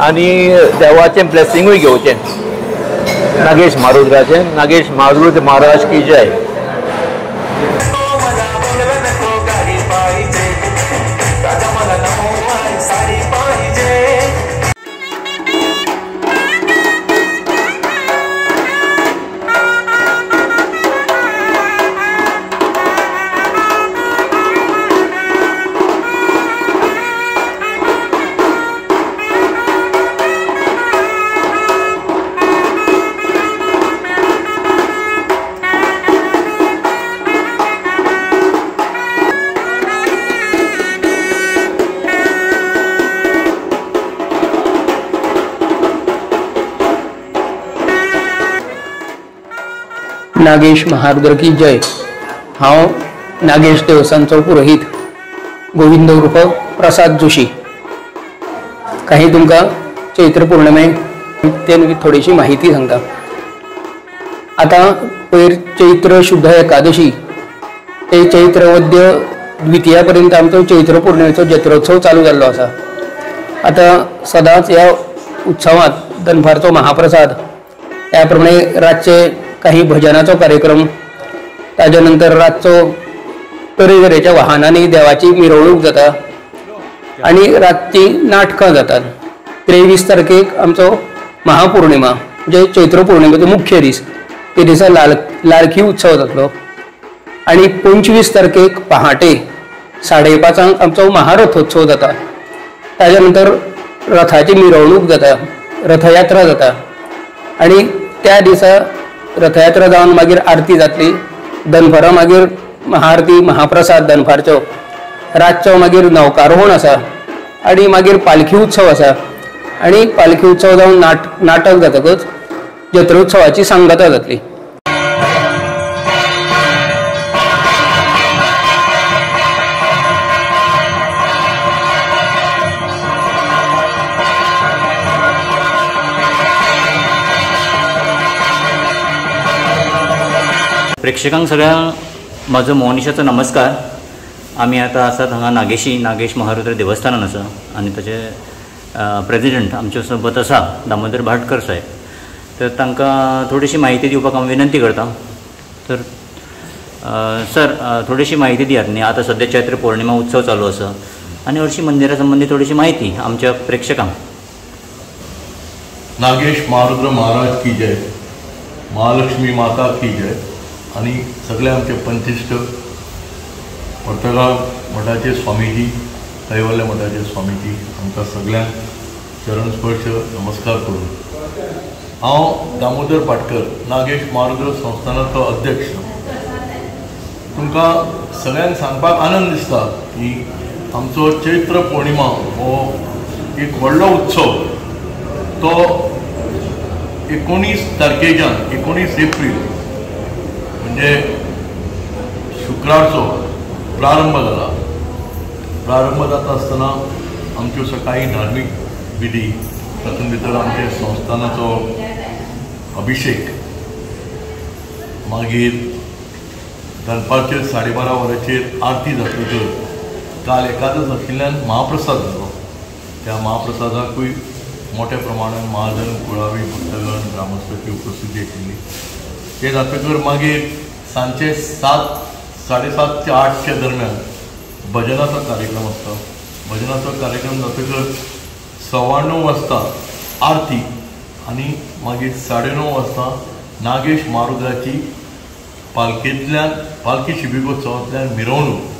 आणि देवाचें ब्लेसिंगूय घेवचें नागेश मारुद्राचें। नागेश मारुद्र महाराज की जय। नागेश महारुद्र की जय। हांव नागेश देवस्थानचो पुरोहित गोविंद उर्फ प्रसाद जोशी। काही तुमकां चैत्र पौर्णिमे थोडीशी माहिती सांगता। आता पयर चैत्र शुद्ध एकादशी ते चैत्र वद्य द्वितीया पर्यंत आमचो चैत्र पौर्णिमेचो जत्रोत्सव चालू जाल्लो आसा। आता सदांच ह्या उत्सवात दनपारचो महाप्रसाद, त्या प्रमाणे रातचे काही भजनाचो कार्यक्रम, ताज्या नंतर रातचो तरेतरेच्या वाहनांनी देवाची मिरवणूक जाता आणि रातची नाटकां जातात। 23 तारखेक आमचो महापौर्णिमा म्हणजे चैत्र पौर्णिमेचो मुख्य दीस, ते दिसा लाडकी उत्सव जातलो। आणि 25 तारखेक पहाटे 5:30 आमचो महारथोत्सव जाता। ताज्या नंतर रथाची मिरवणूक जाता, रथयात्रा जाता आणि त्या दिसा रथयात्रा जावन मागीर आरती जातली। दनपारां मागीर महाआरती महाप्रसाद दनपारचो, रातचो मागीर नौकारोहण आसा आणि मागीर पालखी उत्सव आसा। आणि पालखी उत्सव जावन नाटक जातकच जत्रोत्सवाची सांगता जातली। प्रेक्षकांक सगळ्यांक म्हजो मोहनिशाचो नमस्कार। आमी आतां आसात हांगा नागेश महारुद्र देवस्थानान आसा आनी ताचे प्रेसिडेंट आमचे सोबत आसा दामोदर भाटकर साहेब। तर तांकां थोडीशी म्हायती दिवपाक हांव विनंती करता। तर सर, थोडीशी म्हायती दियात न्ही। आतां सद्या चैत्र पौर्णिमा उत्सव चालू आसा आनी हरशी मंदिरा संबंधी थोडीशी म्हायती आमच्या प्रेक्षकांक। नागेश महारुद्र महाराज की जय, महालक्ष्मी माता की जय। आणि सगळे आमचे पंथिष्ठ पर्तगाळ मठाचे स्वामीजी, कैवल्य मठाचे स्वामीजी, आमकां सगळ्यांक चरणस्पर्श नमस्कार करून हांव दामोदर भाटकर, नागेश महारुद्र संस्थानाचो अध्यक्ष, तुमकां सगळ्यांक सांगपाक आनंद दिसता की आमचो चैत्र पौर्णिमा हो एक व्हडलो उत्सव तो 19 तारखेच्यान 19 एप्रील म्हणजे शुक्रारचो प्रारंभ जाला। प्रारंभ जाता आसतना आमच्यो सकाळी धार्मीक विधी, तातूंत भितर आमचे संस्थानाचो अभिषेक, मागीर दनपारचे 12:30 वरांचेर आरती जातकच काल एकादश आशिल्ल्यान महाप्रसाद जालो। त्या महाप्रसादाकूय मोठ्या प्रमाणात महाजन, कुळावी, भक्तगण, ग्रामस्थांची उपस्थिती आशिल्ली। ते जातकर मागीर सांजचे 7, 7:30 ते 8च्या दरम्यान भजनाचा कार्यक्रम आसता। भजनाचो कार्यक्रम जातकर 9:15 वाजता आरती आणि मागीर 9:30 वाजता नागेश महारुद्राची पालखी शिबिकोत्सवांतल्यान मिरवणूक।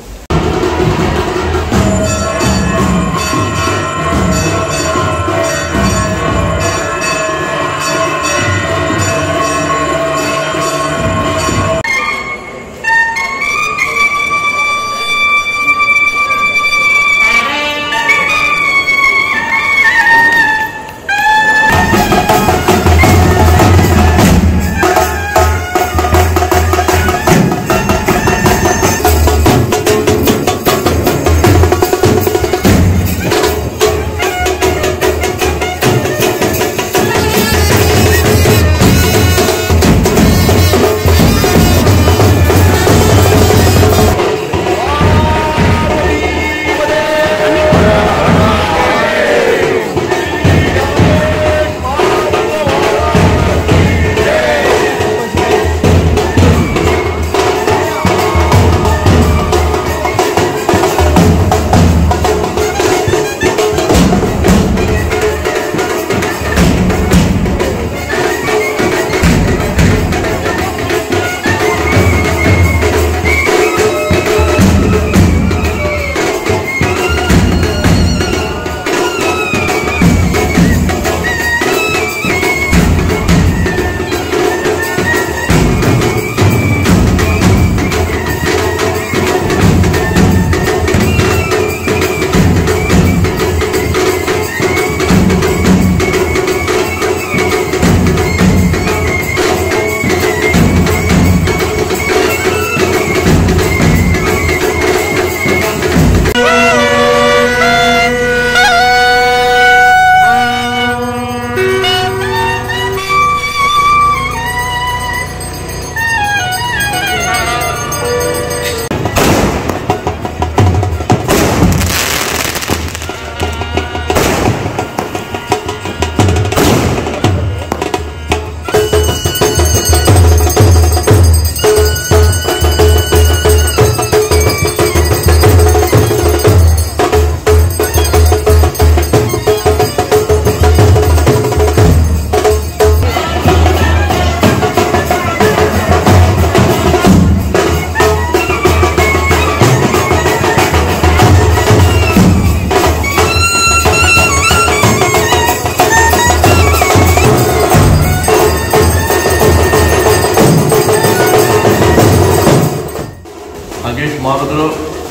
महारुद्र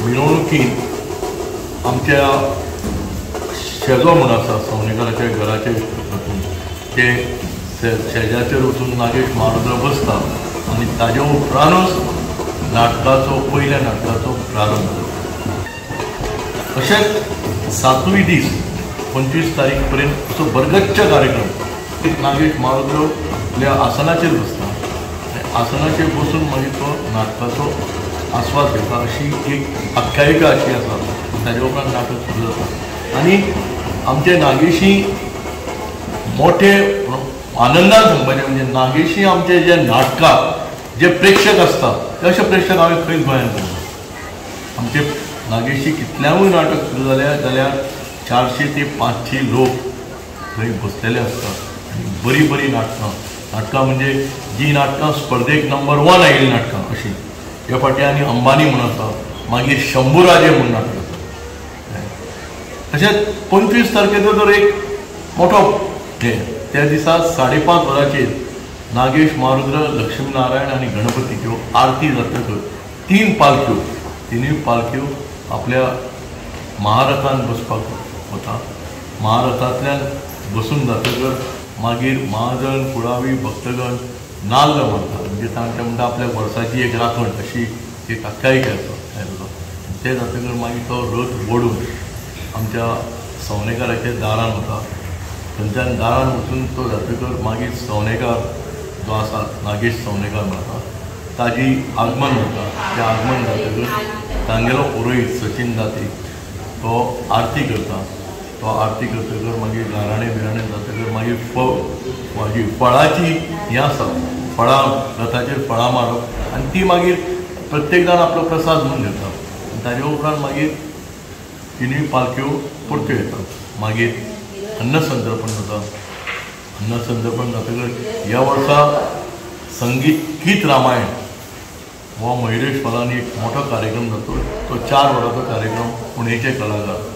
मिरवणुकीन आमच्या शेजो म्हूण आसा सवणेकाराच्या घराचे हातून ते शेजाचेर वचून नागेश महारुद्र बसता आनी ताजे उपरांतूच नाटकाचो पयल्या नाटकाचो प्रारंभ जाता. अशेंच 7वी दीस 25 तारीख पर्यंत असो बरगच्च कार्यक्रम नागेश महारुद्र आपल्या आसनाचेर बसता आनी आसनाचेर बसून मागीर तो नाटकाचो आस्वाद घेता अशी एक आख्यायिका अशी आसा. ताजे उपरांत नाटक सुरू जाता आनी आमचे नागेशी मोठे आनंदान सांगपाचें म्हणजे नागेशी आमचे जे नाटकां जे प्रेक्षक असतात ते अशे प्रेक्षक हांवें खंयच गोंयांत पळयना. आमचे नागेशी कितल्यावूय नाटक सुरू जाल्यार 400 ते 500 लोक थंय बसलेले असतात आनी बरी बरी नाटकां म्हणजे जी नाटकां स्पर्धेक नंबर 1 आयिल्लीं नाटकां अशी. ह्या फाटी आनी अंबानी म्हणून आसा, मागीर शंभूराजे म्हणून नाटक आसा. तशेंच 25 तारखेचो तर एक मोठो त्या दिसा 5:30 वरांचेर नागेश महारुद्र लक्ष्मीनारायण आनी गणपतीच्यो आरती जातकच 3 पालख्यो तिनूय पालख्यो आपल्या महारथान बसपाक वता. महारथांतल्यान बसून जातकच मागीर महाजन कुळावी भक्तगण नाल्ल मारता म्हणजे तांचे म्हणटा आपल्या वर्साची एक राखण अशी एक आख्यायिका आसा. ते जातकच मागीर तो रथ ओडून आमच्या सवणेकाराच्या दारान वता. थंयच्यान दारान वचून तो जातकच मागीर सवणेकार जो आसा नागेश सवणेकार म्हणटा ताजी आगमन जाता. तें आगमन जातकच तांगेलो पुरोहीत सचिन दाती तो आरती करता. तो आरती करतकच मागीर गाराणें बिराणें जातकच मागीर फळाची हें आसा, फळां रथाचेर फळां मारप आनी ती मागीर प्रत्येक जाण आपलो प्रसाद म्हणून घेता. ताजे उपरांत मागीर तिनूय पालख्यो परत्यो येतात. मागीर अन्नसंतर्पण जाता. अन्नसंतर्पण जातकच ह्या वर्सा संगीत गीत रामायण हो मयुरेश हॉलान एक मोठो कार्यक्रम जातो. तो 4 वरांचो कार्यक्रम पुणेचे कलाकार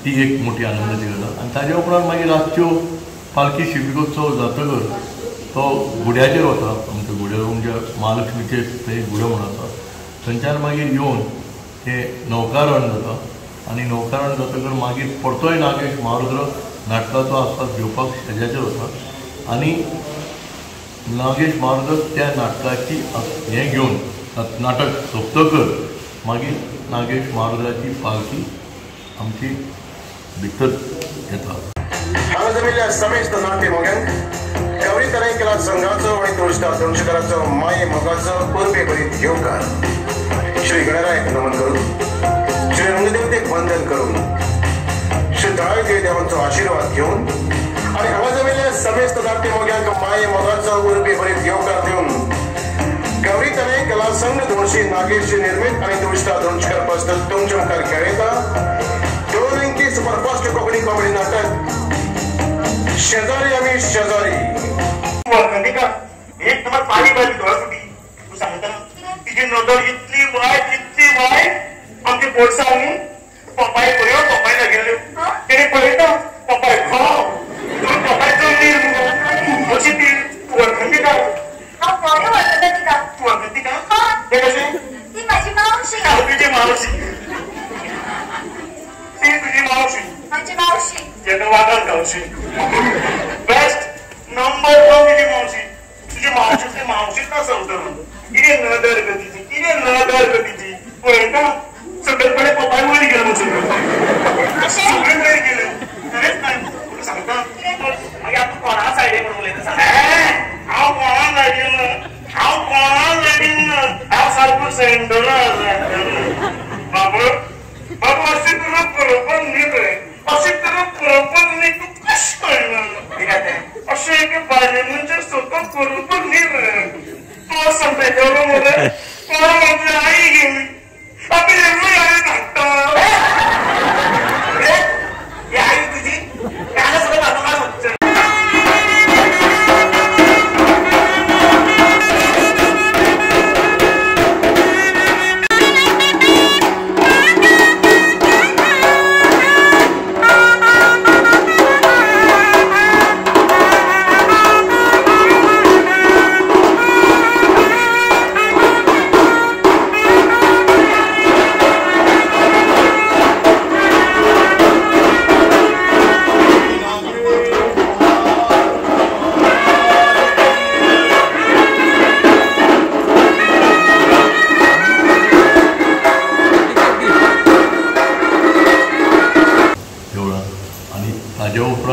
ती एक मोठी आनंदाची गजाल. आनी ताजे उपरांत मागीर रातच्यो पालखी शिबिकोत्सव जातकच तो गुड्याचेर वता. आमच्या गुड्यार म्हणजे महालक्ष्मीचे थंय गुडो म्हणून आसा. थंयच्यान मागीर येवन ते नौकारण जाता आनी नौकारण जातकच मागीर परतोय नागेश महारुद्र नाटकाचो आस्वाद घेवपाक शेजाचेर वता आनी नागेश महारुद्र त्या नाटकाची हें घेवन नाटक सोंपतकच मागीर नागेश महारुद्राची पालखी आमची भितर येता. हांगा जमिल्ल्या समेस्त नाट्य मोग्यांक गौरी तरेन कला संघाचो आनी तुळशीदास दोणशेकाराचो माये मोगाचो परबे बरीत येवकार. श्री गणरायाक नमन करून, श्री रंगदेवतेक वंदन करून, श्री दळाळदेव देवांचो आशीर्वाद घेवन आनी हांगा जमिल्ल्या समेस्त नाट्य मोग्यांक माये मोगाचो परबे बरीत येवकार दिवन गौरी तरेन कला संघ दोणशी नागेश निर्मित आनी तुळशीदास दोणशेकार प्रस्तुत तुमचे मुखार खेळयता 2 अंकी सुपरफास्ट कोंकणी कॉमेडी नाटक शेजारी आम्ही शेजारी. एक नंबर पाली बाली डोळा फुटी तू सांगता तिची नदर इतली वायट आमचे पोटसांनी पप्पाय पळयो पप्पाय लागेल्यो तेणे पळयता पप्पाय खाव पप्पायचो नीर अशी ती वळखंदी का हांव बरें वळखता तिका. तू वळखती का ते कशें ती म्हाजी मावशी. तुजी मावशी ती तुजी मावशी म्हाजी मावशी जेका वागाल गावशी बेस्ट नंबर 1 तुजी मावशी. तुजी मावशी मावशीच ना सवतर कितें नदर गतीची पळयता सकलपणे पप्पाय वयर गेलो वचून सगळें वयर गेले खरेंच काय तुका सांगता मागीर आतां कोणा सायडीन म्हणून उलयता सांग हांव कोणा सायडीन हांव सारको सेंटर बाबू अशें तुला बरोबर न्ही रे अशें तुला बरोबर न्ही तूं कशें कळना अशें एक बायले म्हणजे स्वता बरोबर न्ही रे तो सांगता मरे कोण म्हणजे आई गेली आपली आई धाकटा आई तुझी त्याला सगळं दाखवणार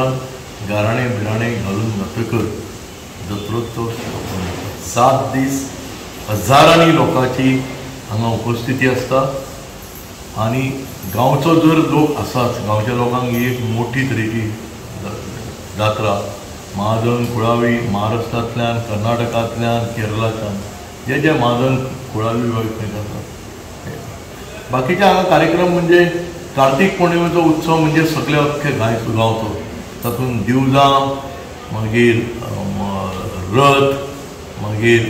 उपरांत गाराणे बिराणे घालून जातकर जत्रोत्सव 7 दीस हजारांनी लोकांची हांगा उपस्थिती आसता आनी गांवचो जर लोक आसाच गांवच्या लोकांक ही एक मोठी तरेची जात्रा महाजन कुळावी महाराष्ट्रांतल्यान कर्नाटकांतल्यान केरळांतल्यान जे महाजन कुळावी खंय जातात बाकीचे हांगा कार्यक्रम म्हणजे कार्तीक पौर्णिमेचो उत्सव म्हणजे सगळे अख्खे गांवचो तातूंत दिवजां मागीर रथ मागीर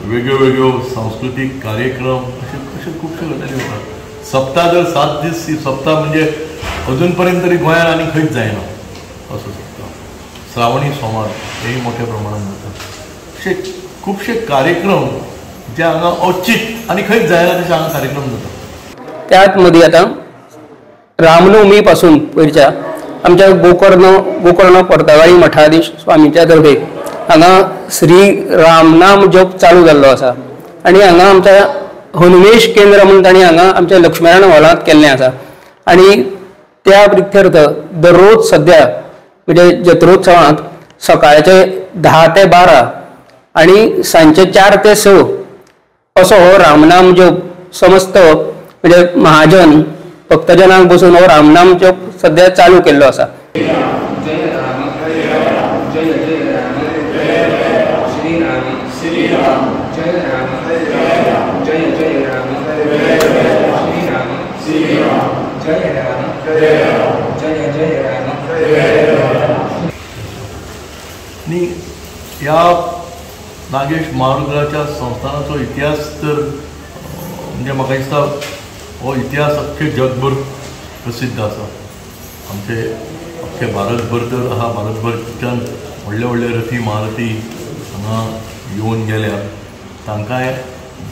वेगळ्यो वेगळ्यो सांस्कृतीक कार्यक्रम अशे खुबशे गजाली जातात सप्ताह जर 7 दीस सप्ताह म्हणजे अजून पर्यंत तरी गोंयांत आनी खंयच जायना असो सप्ताह श्रावणी सोमार हेय मोठ्या प्रमाणात जातात अशे खुबशे कार्यक्रम जे हांगा औचित आनी खंयच जायना तशे हांगा कार्यक्रम जातात त्यात मदीं आतां रामनवमी पासून पयरच्या आमच्या गोकर्ण पर्तगाळी मठाधीश स्वामीच्या तर्फे हांगा श्री रामनाम जप चालू जाल्लो आसा आनी हांगा आमच्या हनुमेश केंद्र म्हणून तांणी हांगा आमच्या लक्ष्मीनारायण हॉलांत केल्लें आसा आनी त्या प्रित्यर्थ दररोज सद्या म्हणजे जत्रोत्सवांत सकाळचे 10 ते 12 आनी सांजचे 4 ते 6 असो हो रामनाम जप समस्त म्हणजे महाजन भक्तजनांक बसून हो रामनाम जप सद्या चालू केल्लो आसा. आणि ह्या नागेश महारुद्राच्या संस्थानाचो इतिहास तर म्हणजे म्हाका दिसता हो इतिहास अख्खे जगभर प्रसिद्ध आसा. आमचे अख्खे भारतभर तर आहा भारतभरच्यान व्हडले व्हडले रथी महारथी हांगा येवन गेल्या तांकांय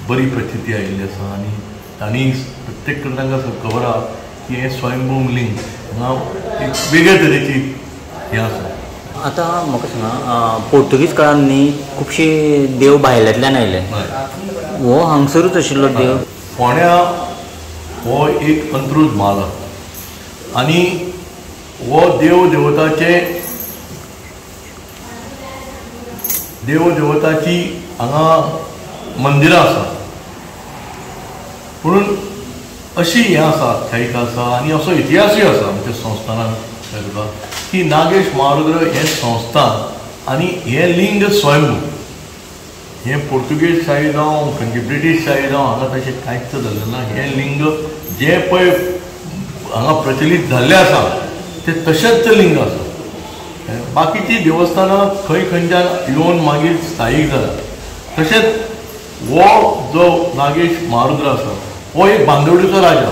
बरी प्रचिती आयिल्ली आसा आनी तांणी प्रत्येक कडेन तांकां खबर आहा की हें स्वयंभू लिंग हांगा एक वेगळे तरेची हें आसा. आता म्हाका सांगा पोर्तुगीज काळान न्ही खुबशे देव भायल्यांतल्यान आयले हो हांगसरूच आशिल्लो देव. फोंड्या हो एक अंत्रूज म्हाल आनी हो देव देवताची हांगा मंदिरां आसा पूण अशी हें आसा आख्यायिका आसा आनी असो इतिहासूय आसा आमच्या संस्थानान की नागेश महारुद्र हें संस्थान आनी हें लिंग स्वयंभू हें पोर्तुगेज शाही जावं खंयची ब्रिटीश शाही जावं हांगा तशें कांयच जाल्लें ना. हें लिंग जें पळय हांगा प्रचलीत जाल्लें आसा तें तशेंच लिंग आसा. बाकीची देवस्थानां खंय खंयच्यान येवन मागीर स्थायीक जाल्यात. तशेंच हो जो नागेश महारुद्र आसा हो एक बांदवडीचो राजा.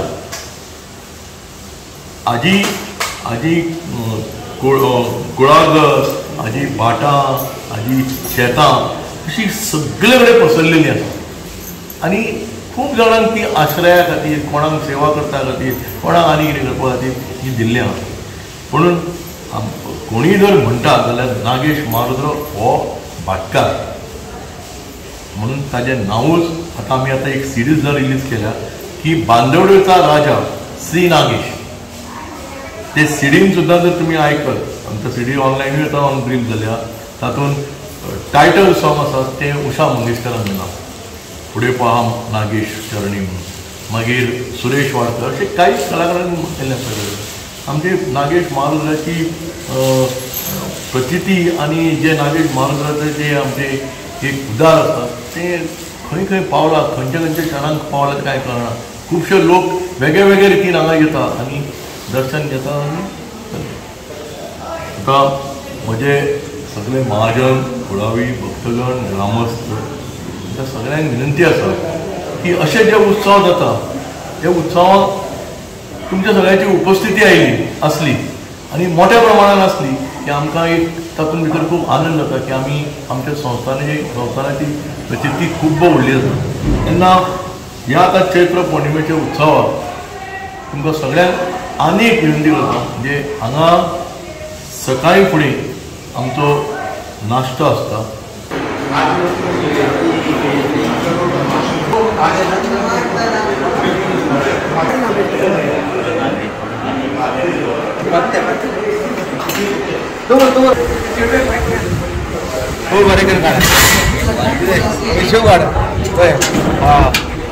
हाजी कुळागर हाजी भाटां हाजी शेतां अशी सगळे कडेन पसरलेली आसा आनी खूब जाणांक ती आश्रया खातीर कोणाक सेवा करता खातीर कोणाक आनी कितें करपा खातीर ही दिल्ली आसा. म्हणून कोणीय जर म्हणटा जाल्यार नागेश महारुद्र हो भाटकार म्हणून ताजें नांवूच आतां एक सिरीज जर रिलीज केल्या की बांदवडेचा राजा श्री नागेश. ते सिडीन सुद्दां जर तुमी आयकत आमच्या सिडी ऑनलायनूय आतां रिलीज जाल्या तातूंत टायटल सॉंग आसा तें उषा मंगेशकरान दिलां फुडें पहा नागेश चरणी म्हणून. मागीर सुरेश वाडकर अशे कांय कलाकारांनी केल्लें आसा. आमची नागेश महारुद्राची प्रचिती आनी जे नागेश महारुद्राचे जे आमचे एक उदार आसा ते खंय खंय पावला खंयच्या खंयच्या क्षणांक पावला कांय कळना. खुबशे लोक वेगळे वेगळे रितीन हांगा येता आनी दर्शन घेता आनी तुका म्हजे सगळे महाजन कुळावी भक्तगण ग्रामस्थ त्या सगळ्यांक विनंती आसा की अशे जे उत्सव जाता त्या उत्सवाक तुमच्या सगळ्यांची उपस्थिती असली आनी मोठ्या प्रमाणान असली की आमकां एक तातूंत भितर खूब आनंद जाता की आमी आमच्या संस्थानाची प्रचिती खूब व्हडली जाता. तेन्ना ह्या आतां चैत्र पौर्णिमेच्या उत्सवाक तुमकां सगळ्यांक आनी एक विनंती करता म्हणजे हांगा सकाळी फुडें आमचो नाश्तो आसता.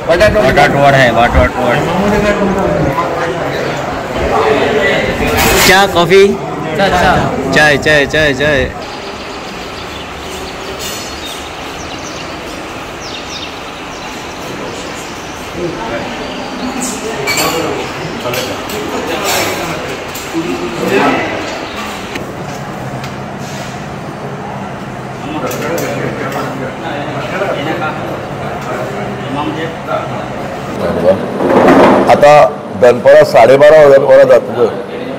बटाटवड आहे बटाटवड चहा कॉफी चाय चाय चाय चाय आता दनपारां 12:30 वरां जातकर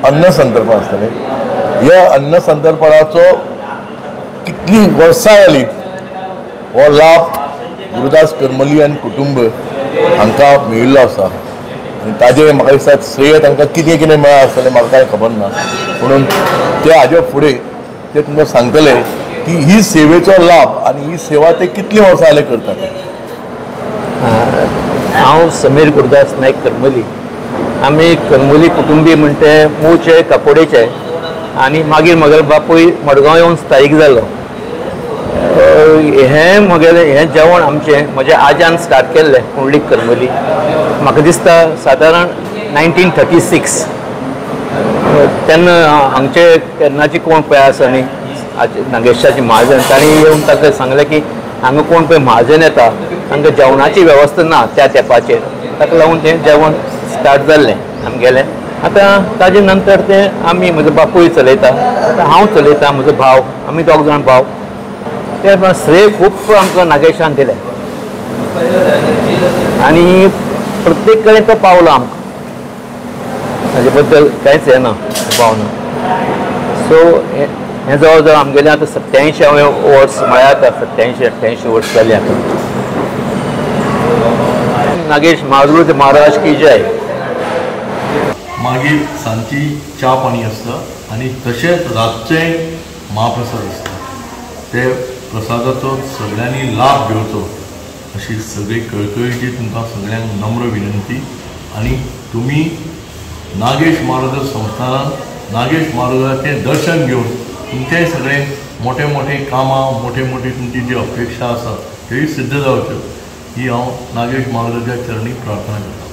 अन्न संतर्पण आसतलें. ह्या अन्न संतर्पणाचो कितलीं वर्सां जालीं हो लाभ गुरुदास करमली आनी कुटुंब हांकां मेळिल्लो आसा आनी ताजें म्हाका दिसता श्रेय तांकां कितें कितें मेळ्ळां आसतलें म्हाका कांय खबर ना, म्हणून ते हाजे फुडें ते तुमकां सांगतले की ही सेवेचो लाभ आनी ही सेवा ते कितलीं वर्सां जालें करतात. हांव समीर गुरुदास नायक करमली. आमी करमली कुटुंबी म्हणटे मूळचे कापोडेचे आनी मागीर म्हगेलो बापूय मडगांव येवन स्थायीक जालो. हें जेवण आमचें म्हज्या आज्यान स्टार्ट केल्लें पुंडलीक करमली. म्हाका दिसता सादारण 1936 तेन्ना हांगचे केन्नाची कोण पळय आसा न्ही नागेशाची महाजन तांणी येवन ताका सांगलें की हांगा कोण पळय महाजन येता तांकां जेवणाची वेवस्था ना त्या तेंपाचेर, ताका लागून तें जेवण स्टार्ट जाल्लें आमगेलें. आतां ताजे नंतर तें आमी म्हजो बापूय चलयता, आतां हांव चलयता, म्हजो भाव, आमी दोग जाण भाव. ते श्रेय खूब आमकां नागेशान दिलें आनी प्रत्येक कडेन तो पावलो आमकां, हाजे बद्दल कांयच हें ना भावना. सो हें जवळ जवळ आमगेलें आतां 87 वर्स म्हळ्यार 87-88 वर्स जालीं आतां. नागेश माधुरी महाराज की जय. मागीर सांची च्या पाणी आसता आनी तशेंच रातचें महाप्रसाद आसता. ते प्रसादाचो सगळ्यांनी लाभ घेवचो अशी सगळी कळकळीची तुमकां सगळ्यांक नम्र विनंती. आनी तुमी नागेश महाराज संस्थानान नागेश महाराजाचें दर्शन घेवन तुमचेंय सगळें मोठे मोठे कामां मोठे मोठे तुमची जी अपेक्षा आसा त्योय सिद्ध जावच्यो ही हांव नागेश महाराजाच्या चरणी प्रार्थना करतां.